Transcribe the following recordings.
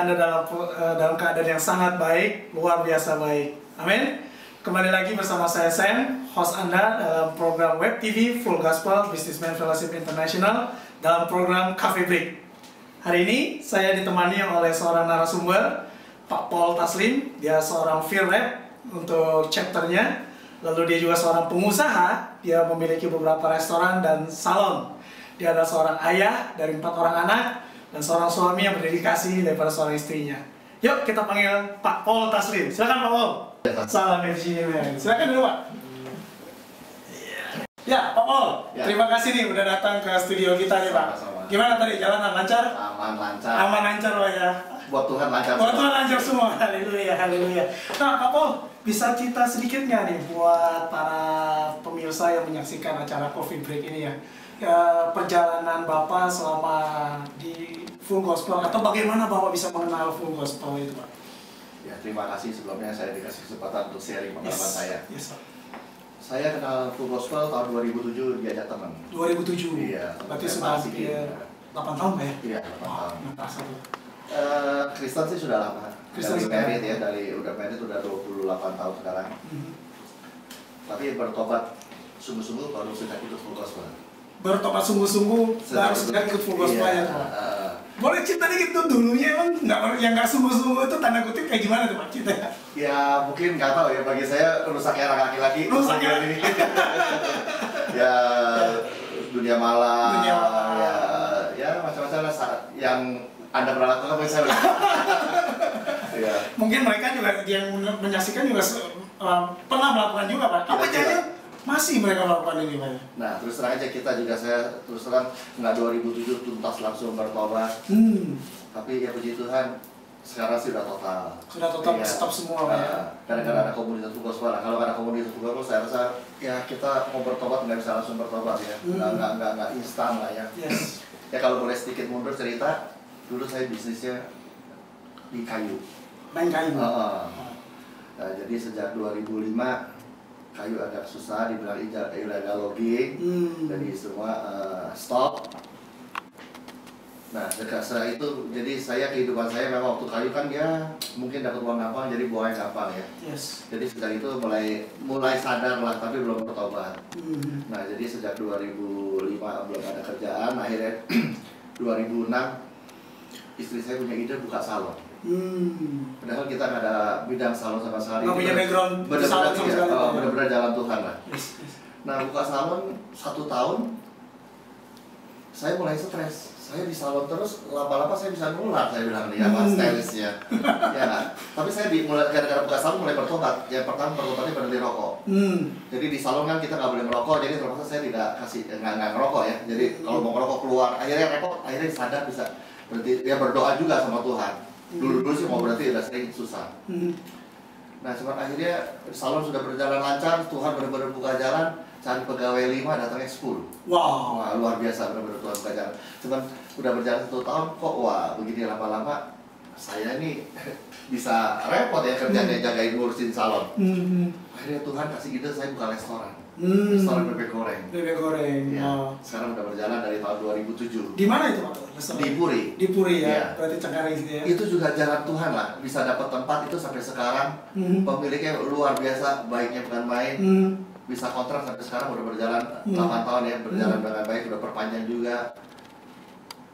Anda dalam keadaan yang sangat baik, luar biasa baik. Amin. Kembali lagi bersama saya Sam, host Anda dalam program Web TV Full Gospel Businessman Fellowship International dalam program Cafe Break. Hari ini saya ditemani oleh seorang narasumber, Pak Paul Taslim. Dia seorang field rep untuk chapternya. Lalu dia juga seorang pengusaha. Dia memiliki beberapa restoran dan salon. Dia adalah seorang ayah dari 4 orang anak dan seorang suami yang berdedikasi daripada seorang istrinya. Yuk kita panggil Pak Paul Taslim. Silakan Pak Paul. Salam FG Man. Silakan dulu Pak. Ya Pak Paul, terima kasih nih udah datang ke studio kita nih Pak. Gimana tadi jalanan lancar? Aman lancar. Aman lancar Pak ya. Buat Tuhan lancar. Buat Tuhan lancar semua. Haleluya, haleluya. Nah Pak Paul, bisa cerita sedikit nggak nih buat para pemirsa yang menyaksikan acara Coffee Break ini ya? Perjalanan Bapak selama di Full Gospel atau bagaimana Bapak bisa mengenal Full Gospel itu Pak? Ya terima kasih sebelumnya saya dikasih kesempatan untuk sharing pengalaman saya. Yes, Pak. Saya kenal Full Gospel tahun 2007 diajak teman. 2007. Iya. Berarti sudah hampir 8 tahun Pak ya? Iya 8 tahun. Nggak terasa tuh. Kristen sih sudah lama. Kristen dari sudah. married ya, udah married udah 28 tahun sekarang. Tapi bertobat sungguh-sungguh baru sejak ikut Full Gospel. Bertobat sungguh-sungguh baru sejak ikut Full Gospel ya Pak? Boleh cerita dikit tuh dulunya emang yang nggak sungguh-sungguh itu tanda kutip kayak gimana tuh Pak cerita? Ya mungkin nggak tahu ya, bagi saya rusaknya anak laki-laki. Rusaknya? Ini. Ya dunia malam. Dunia malam. Ya macam-macam lah yang Anda pernah lakukan mungkin saya. Ya. Mungkin mereka juga yang menyaksikan juga pernah melakukan juga Pak. Apa jangan masih mereka melakukan ini Pak? Nah terus terang aja kita juga, saya terus terang nggak 2007 tuntas langsung bertobat. Tapi ya puji Tuhan sekarang sih udah total. Sudah total ya. Stop semua Pak ya? Kadang-kadang ada komunitas Full Gospel. Kalau ada komunitas Full Gospel saya rasa ya kita mau bertobat nggak bisa langsung bertobat ya. Nggak instan lah ya. Yes. Ya kalau boleh sedikit mundur cerita, dulu saya bisnisnya di kayu. Main kayu. Nah, jadi sejak 2005 kayu agak susah, dibilang illegal logging, jadi semua stop. Nah setelah itu, jadi kehidupan saya memang waktu kayu kan dia mungkin dapat uang gampang, jadi buangnya gampang ya. Yes. Jadi sejak itu mulai sadar lah, tapi belum bertobat. Nah jadi sejak 2005 belum ada kerjaan, akhirnya 2006 istri saya punya ide buka salon. Padahal kita nggak ada bidang salon sama sekali. Nggak punya background salon sama sekali. Benar-benar jalan Tuhan lah. Yes. Nah buka salon 1 tahun, saya mulai stres. Saya di salon terus, lama-lama saya bisa nular, saya bilang nih sama stylistnya. Ya, tapi saya mulai gara-gara buka salon mulai bertobat. Yang pertama bertobatnya berhenti rokok. Jadi di salon kan kita nggak boleh merokok, jadi terpaksa saya nggak ngerokok ya. Jadi kalau mau ngerokok keluar, akhirnya repot, akhirnya sadar bisa berhenti. Ya berdoa juga sama Tuhan. Dulu sih mau berhenti udah sering susah. Nah cuman akhirnya salon sudah berjalan lancar, Tuhan benar-benar buka jalan. Cari pegawai 5 datangnya 10. Wow. Wah, luar biasa benar-benar Tuhan buka jalan. Cuman udah berjalan 1 tahun kok wah begini lama-lama saya ini bisa repot ya kerjanya jagain ngurusin salon. Akhirnya Tuhan kasih ide saya buka restoran. Restoran bebek goreng. Bebek goreng. Ya, sekarang udah berjalan dari tahun 2007. Di mana itu Pak? Restoran? Di Puri. Di Puri ya. Ya. Berarti Cengkareng gitu ya. Itu juga jalan Tuhan lah, bisa dapat tempat itu sampai sekarang. Pemiliknya luar biasa, baiknya bukan main. Bisa kontrak sampai sekarang udah berjalan 8 tahun ya, berjalan dengan baik, udah perpanjang juga.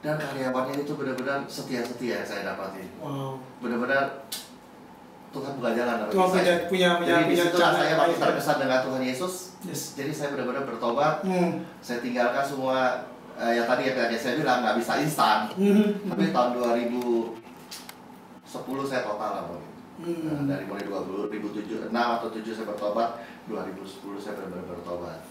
Dan karyawannya itu benar-benar setia-setia yang saya dapati. Wow. Benar-benar Tuhan buka jalan bagi Tuhan saya. punya Jadi disitu cara saya yang makin baik. terkesan dengan Tuhan Yesus. Yes. Jadi saya benar-benar bertobat. Saya tinggalkan semua ya tadi yang saya bilang nggak bisa instan. Tapi tahun 2010 saya total lah Bang. Nah, dari mulai 2007, 6 atau 7 saya bertobat, 2010 saya benar-benar bertobat.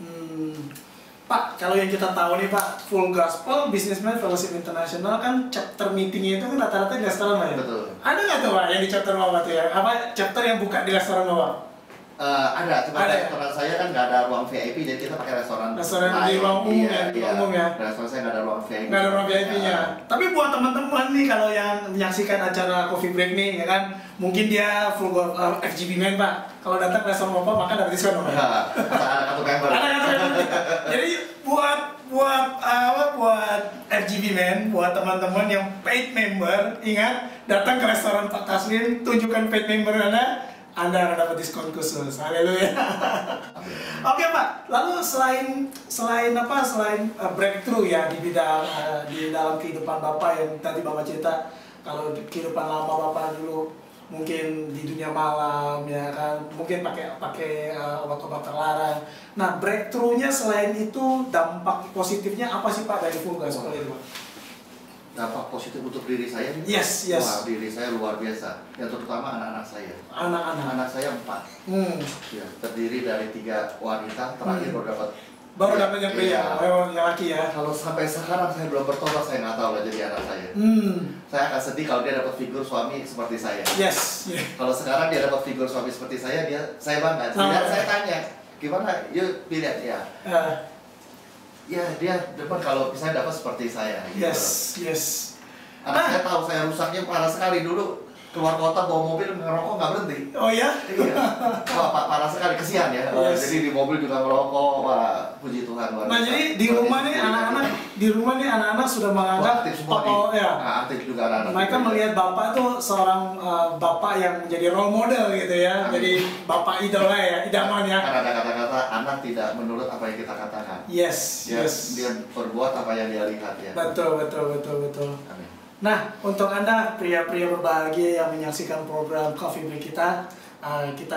Pak, kalau yang kita tahu nih Pak, Full Gospel Businessman Fellowship International kan chapter meetingnya itu kan rata-rata di restoran Pak ya? Betul. Ada nggak tuh Pak yang di chapter Bapak tuh ya? Apa chapter yang buka di restoran Bapak? Ada, cuma Ada ya? restoran saya kan nggak ada ruang VIP, jadi kita pakai restoran Restoran lain. di ruang umum Iya, ya? iya. Umum ya? Restoran saya nggak ada ruang VIP. Nggak ada ruang VIP-nya. Tapi buat teman-teman nih kalau yang menyaksikan acara Coffee Break nih, ya kan, mungkin dia full FGB man Pak. Kalau datang ke restoran Bapak, maka dapat diskon Pak. Ada kartu member. Ada kartu member. Jadi buat buat RGB men, buat teman-teman yang paid member, ingat datang ke restoran Pak Taslim, tunjukkan paid member Anda akan dapat diskon khusus. Haleluya. Oke Pak, lalu selain breakthrough ya di bidang di dalam kehidupan Bapak yang tadi Bapak cerita, kalau kehidupan lama Bapak dulu mungkin di dunia malam ya kan, mungkin pakai obat-obat terlarang. Nah, breakthrough-nya selain itu dampak positifnya apa sih Pak dari full gospel itu? Dampak positif untuk diri saya nih? Yes. Wah, diri saya luar biasa. Yang terutama anak-anak saya. Anak saya 4. Ya, terdiri dari 3 wanita, terakhir baru dapat yang pria, yang laki ya. Kalau sampai sekarang saya belum bertobat, saya nggak tahu lah jadi anak saya. Saya akan sedih kalau dia dapat figur suami seperti saya. Yes. Kalau sekarang dia dapat figur suami seperti saya saya bangga. Saya tanya, gimana? Yuk dilihat ya. Ya dia depan kalau bisa dapat seperti saya. Gitu. Yes. Anak saya tahu saya rusaknya parah sekali dulu. Keluar kota bawa mobil ngerokok nggak berhenti. Oh ya? Iya. Wah, parah sekali, kesian ya. Yes. Jadi di mobil juga ngerokok. Wah, puji Tuhan. Nah, jadi di rumah nih anak-anak sudah menganggap Papa ya. Aktif juga anak-anak. Mereka melihat Bapak tuh seorang Bapak yang menjadi role model gitu ya. Jadi Bapak idola ya, idaman ya. Karena ada kata-kata anak tidak menurut apa yang kita katakan. Yes. Dia berbuat apa yang dia lihat ya. Betul. Amin. Nah, untuk Anda pria-pria berbahagia yang menyaksikan program Coffee Break kita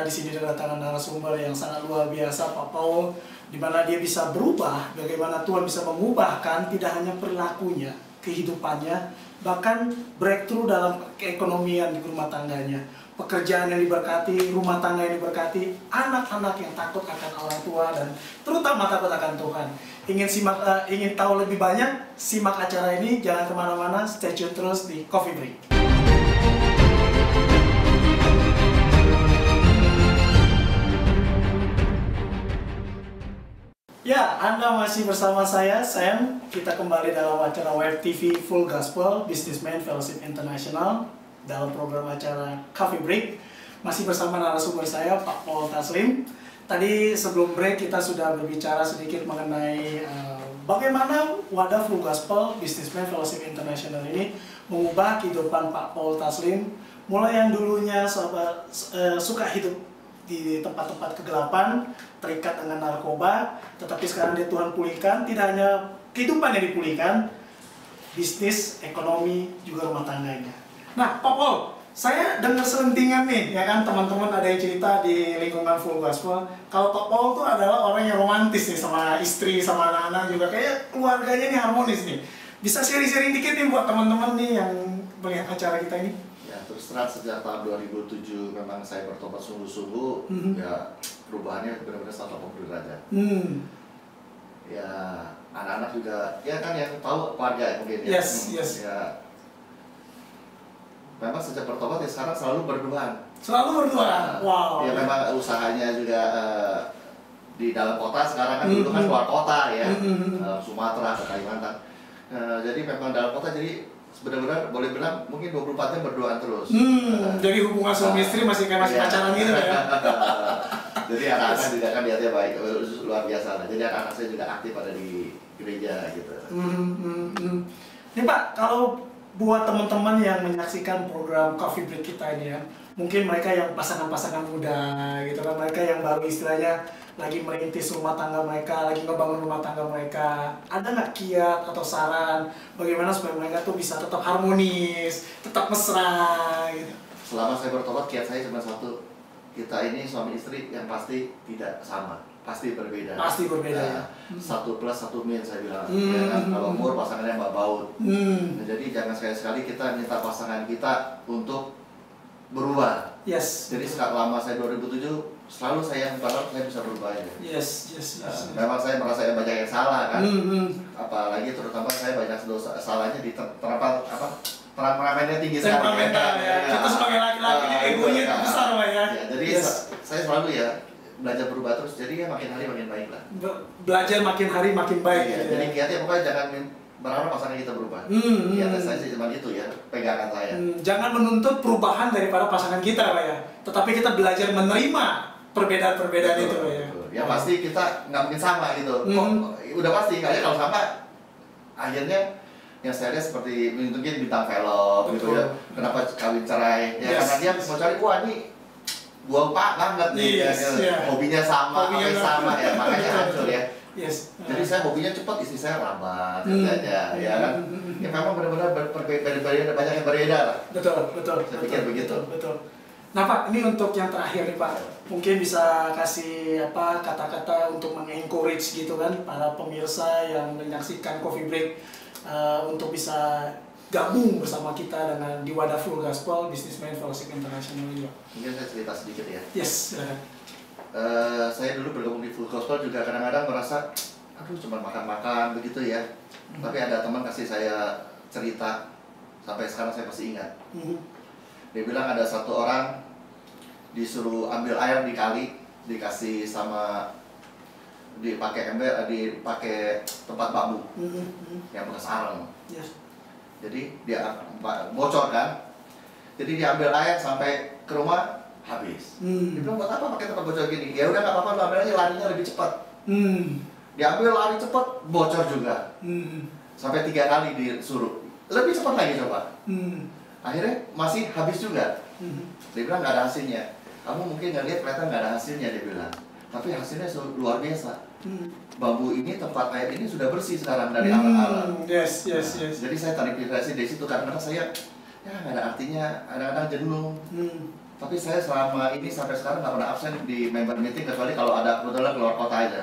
di sini kedatangan narasumber yang sangat luar biasa, Pak Paul, di mana dia bisa berubah, bagaimana Tuhan bisa mengubahkan tidak hanya perilakunya, kehidupannya, bahkan breakthrough dalam keekonomian di rumah tangganya, pekerjaan yang diberkati, rumah tangga yang diberkati, anak-anak yang takut akan orang tua dan terutama takut akan Tuhan. Ingin tahu lebih banyak, simak acara ini, jangan kemana-mana, stay tune terus di Coffee Break. Ya, Anda masih bersama saya, Sam. Kita kembali dalam acara Web TV Full Gospel Businessman Fellowship International dalam program acara Coffee Break. Masih bersama narasumber saya, Pak Paul Taslim. Tadi sebelum break kita sudah berbicara sedikit mengenai bagaimana wadah Full Gospel Businessman Fellowship International ini mengubah kehidupan Pak Paul Taslim, mulai yang dulunya suka hidup di tempat-tempat kegelapan, terikat dengan narkoba, tetapi sekarang dia Tuhan pulihkan, tidak hanya kehidupan yang dipulihkan, bisnis, ekonomi, juga rumah tangganya. Nah, Pak Paul, saya dengar selentingan nih, ya kan, teman-teman ada yang cerita di lingkungan Full Gospel, kalau Pak Paul tuh adalah orang yang romantis nih sama istri, sama anak-anak juga, kayak keluarganya nih harmonis nih. Bisa sharing-sharing dikit nih buat teman-teman nih yang melihat acara kita ini? Ya, terus terang sejak tahun 2007 memang saya bertobat sungguh-sungguh, ya perubahannya benar-benar 180 derajat. Ya, anak-anak juga, ya kan yang tahu keluarga mungkin ya. Yes. Ya, memang sejak bertobat ya sekarang selalu berdoa. Wow. Ya memang usahanya juga di dalam kota sekarang kan dulu kan keluar kota ya, Sumatera ke Kalimantan. Jadi memang dalam kota jadi benar-benar boleh bilang mungkin 24 jam berdoa terus. Jadi hubungan suami istri masih kayak pacaran gitu ya. Jadi anak-anak juga kan lihatnya baik, luar biasa lah. Jadi anak-anak saya juga aktif ada di gereja gitu. Ini Pak, kalau buat teman-teman yang menyaksikan program Coffee Break kita ini ya, mungkin mereka yang pasangan-pasangan muda gitu kan, mereka yang baru istilahnya lagi merintis rumah tangga mereka, lagi ngebangun rumah tangga mereka, ada nggak kiat atau saran bagaimana supaya mereka tuh bisa tetap harmonis, tetap mesra gitu? Selama saya bertobat, kiat saya cuma satu, kita ini suami istri yang pasti tidak sama, pasti berbeda. Pasti berbeda ya. 1 plus 1 min saya bilang. Ya kan? Kalau umur pasangannya mbak baut. Nah, jadi jangan sekali-sekali kita minta pasangan kita untuk berubah. Yes. Jadi selama saya 2007 selalu saya berharap saya bisa berubah ya. Yes. Memang saya merasa banyak yang salah kan. Apalagi terutama saya banyak dosa salahnya di temperamennya tinggi sekali. Temperamental ya. Kita sebagai laki-laki egonya besar Pak ya. Jadi saya selalu ya belajar berubah terus. Jadi ya makin hari makin baik lah. Belajar makin hari makin baik. Ya, gitu jadi ya. kiatnya pokoknya jangan berharap pasangan kita berubah. Kiatnya saya sih cuma itu ya, pegangan saya. Jangan menuntut perubahan daripada pasangan kita Pak ya. Tetapi kita belajar menerima perbedaan-perbedaan itu Pak ya. Ya pasti kita nggak mungkin sama gitu. Kok udah pasti. Kayaknya kalau sama, akhirnya yang saya lihat seperti mungkin bintang film gitu ya. Kenapa kawin cerai? Ya karena dia mau cari, wah ini buang pak banget nih, hobinya sama, sama ya, makanya hancur ya. Jadi saya hobinya cepat, istri saya lambat katanya, ya kan? Ya memang benar-benar berbeda, banyak yang berbeda lah. Betul. Saya pikir begitu. Betul. Nah Pak, ini untuk yang terakhir nih Pak, mungkin bisa kasih apa kata-kata untuk mengencourage gitu kan para pemirsa yang menyaksikan Coffee Break untuk bisa gabung bersama kita dengan di wadah Full Gospel Businessman Fellowship International juga. Mungkin saya cerita sedikit ya. Yes, silakan. Saya dulu bergabung di Full Gospel juga kadang-kadang merasa, aduh cuma makan-makan begitu ya. Tapi ada teman kasih saya cerita, sampai sekarang saya masih ingat. Dia bilang ada satu orang disuruh ambil air di kali, dikasih sama dipakai tempat bambu yang bekas arang. Jadi dia bocor kan, jadi dia ambil air sampai ke rumah habis. Dia bilang buat apa pakai tempat bocor gini? Ya udah nggak apa-apa, lu ambil aja, larinya lebih cepat. Dia ambil lari cepat, bocor juga. Sampai 3 kali disuruh, lebih cepat lagi coba. Akhirnya masih habis juga. Dia bilang nggak ada hasilnya. Kamu mungkin nggak lihat, kelihatan nggak ada hasilnya, dia bilang. Tapi hasilnya luar biasa. Bambu ini, tempat air ini sudah bersih sekarang dari arang-arang. Yes. Jadi saya terinspirasi dari situ karena saya ya nggak ada artinya, kadang-kadang jenuh. Tapi saya selama ini sampai sekarang nggak pernah absen di member meeting kecuali kalau ada kebetulan keluar kota aja.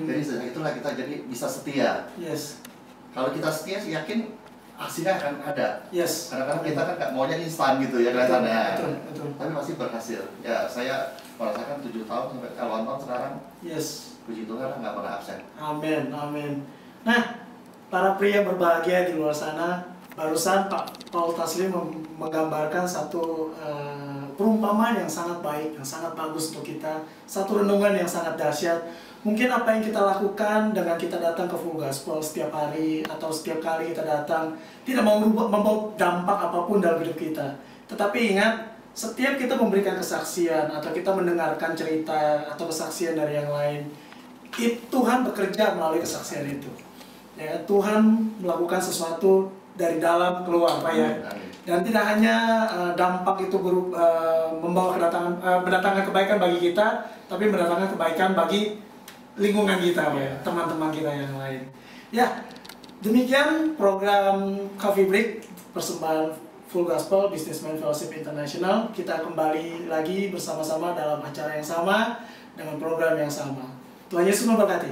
Jadi sejak itulah kita jadi bisa setia. Kalau kita setia sih yakin hasilnya akan ada. Kadang-kadang kita kan nggak maunya instan gitu ya kelihatannya. Betul. Tapi pasti berhasil. Ya saya merasakan 7 tahun sampai 8 tahun sekarang. Puji Tuhan nggak pernah absen. Amin. Nah, para pria berbahagia di luar sana, barusan Pak Paul Taslim menggambarkan satu perumpamaan yang sangat baik, yang sangat bagus untuk kita, satu renungan yang sangat dahsyat. Mungkin apa yang kita lakukan dengan kita datang ke Full Gospel setiap hari atau setiap kali kita datang tidak mau membawa dampak apapun dalam hidup kita. Tetapi ingat, setiap kita memberikan kesaksian atau kita mendengarkan cerita atau kesaksian dari yang lain, Tuhan bekerja melalui kesaksian itu. Ya, Tuhan melakukan sesuatu dari dalam keluar, Pak ya. Dan tidak hanya dampak itu membawa mendatangkan kebaikan bagi kita, tapi mendatangkan kebaikan bagi lingkungan kita, Pak ya, teman-teman kita yang lain. Ya, demikian program Coffee Break persembahan Full Gospel Businessman Fellowship International. Kita kembali lagi bersama-sama dalam acara yang sama dengan program yang sama. Tuhan Yesus memberkati.